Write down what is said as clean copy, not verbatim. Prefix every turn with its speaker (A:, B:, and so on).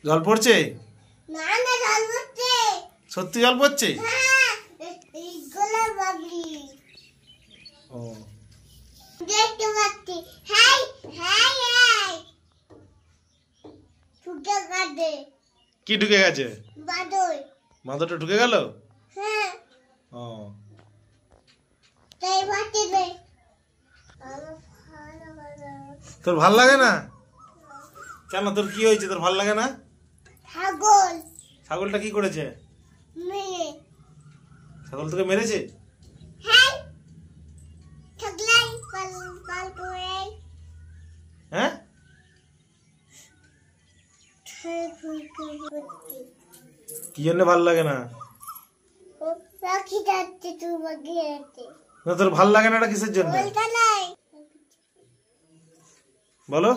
A: জল পড়ছে?
B: না না, জল পড়ছে।
A: সত্যি জল পড়ছে?
B: হ্যাঁ, এইগুলো বাবলি।
A: ও
B: দেখতে পাচ্ছি। হাই হাই হাই, ঢুকে গেছে।
A: কি ঢুকে গেছে?
B: বাদল।
A: মাথাটা ঢুকে গেল?
B: হ্যাঁ,
A: ও
B: তাই বাচ্চা দে।
A: তোর ভাল লাগে না? কেন, তোর কি হয়েছে? তোর ভাল লাগে না?
B: ছাগল
A: ছাগলটা কি করেছে?
B: মেয়ে।
A: ছাগল তোকে মেরেছে?
B: হাই, ছাগলাই পাল পাল করে।
A: হ্যাঁ, কি জন্য ভাল লাগে না?
B: রাখি যাচ্ছে, তুই বাগিয়ে যাচ্ছে।
A: না, তোর ভাল লাগে না, এটা কিসের জন্য
B: বলতে নাই।
A: বলো?